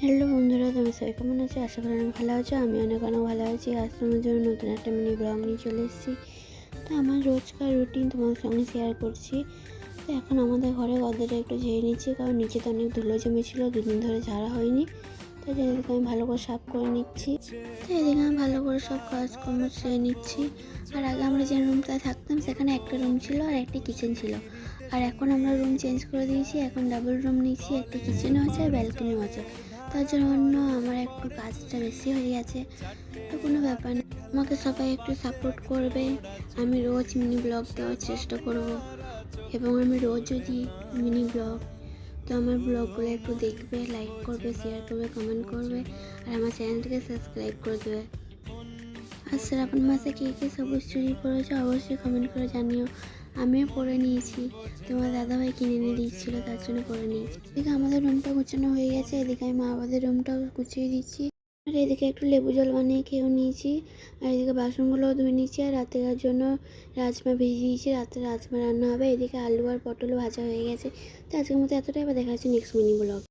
Hello বন্ধুরা, তুমি সবাই কেমন আছো? আশা করি অনেক ভালো আছো। আমি অনেক ভালো আছি। আজ তোমার জন্য নতুন একটা মিনি ব্লগ নিয়ে চলে এসেছি। তো আমার রোজকার রুটিন তোমাদের সঙ্গে শেয়ার করছি। তো এখন আমাদের ঘরে গদ্দাটা একটু ঝেড়ে নিচ্ছি, কারণ নিচে তো অনেক ধুলো জমেছিল, দুদিন ধরে ঝাড়া হয়নি। তো এদিকে আমি ভালো করে সাফ করে নিচ্ছি। তো এদিকে আমি ভালো করে সব কাজকর্ম সেরে নিচ্ছি। আর আগে আমরা যে রুমটায় থাকতাম সেখানে একটা রুম ছিল আর একটা কিচেন ছিল। আর এখন আমরা রুম চেঞ্জ করে দিয়েছি, এখন ডাবল রুম নিয়েছি, একটা কিচেনও আছে আর ব্যালকনিও আছে। তার জন্য আমার একটু কাজটা বেশি হয়ে গেছে। তো কোনো ব্যাপার না, আমাকে সবাই একটু সাপোর্ট করবে। আমি রোজ মিনি ব্লগ দেওয়ার চেষ্টা করব, এবং আমি রোজও দিই মিনি ব্লগ। তো আমার ব্লগগুলো একটু দেখবে, লাইক করবে, শেয়ার করবে, কমেন্ট করবে, আর আমার চ্যানেলটিকে সাবস্ক্রাইব করে দেবে। আর শ্রাবণ মাসে কে কে সবুজ চুরি করেছে অবশ্যই কমেন্ট করে জানিও। আমিও পরে নিয়েছি, তোমার দাদাভাই কিনে এনে দিয়েছিল, তার জন্য পরে নিয়েছি। এদিকে আমাদের রুমটা গুছানো হয়ে গেছে, এদিকে আমি মা বাবাদের রুমটাও গুছিয়ে দিচ্ছি। আর এদিকে একটু লেবু জল বানিয়ে খেয়েও নিয়েছি। আর এদিকে বাসনগুলোও ধুয়ে নিয়েছি, আর রাতের জন্য রাজমা ভেজে দিয়েছি। রাতে রাজমা রান্না হবে। এদিকে আলু আর পটল ভাজা হয়ে গেছে। তো আজকের মতো এতটাই, আবার দেখা যাচ্ছে নেক্সট মিনি ব্লগ।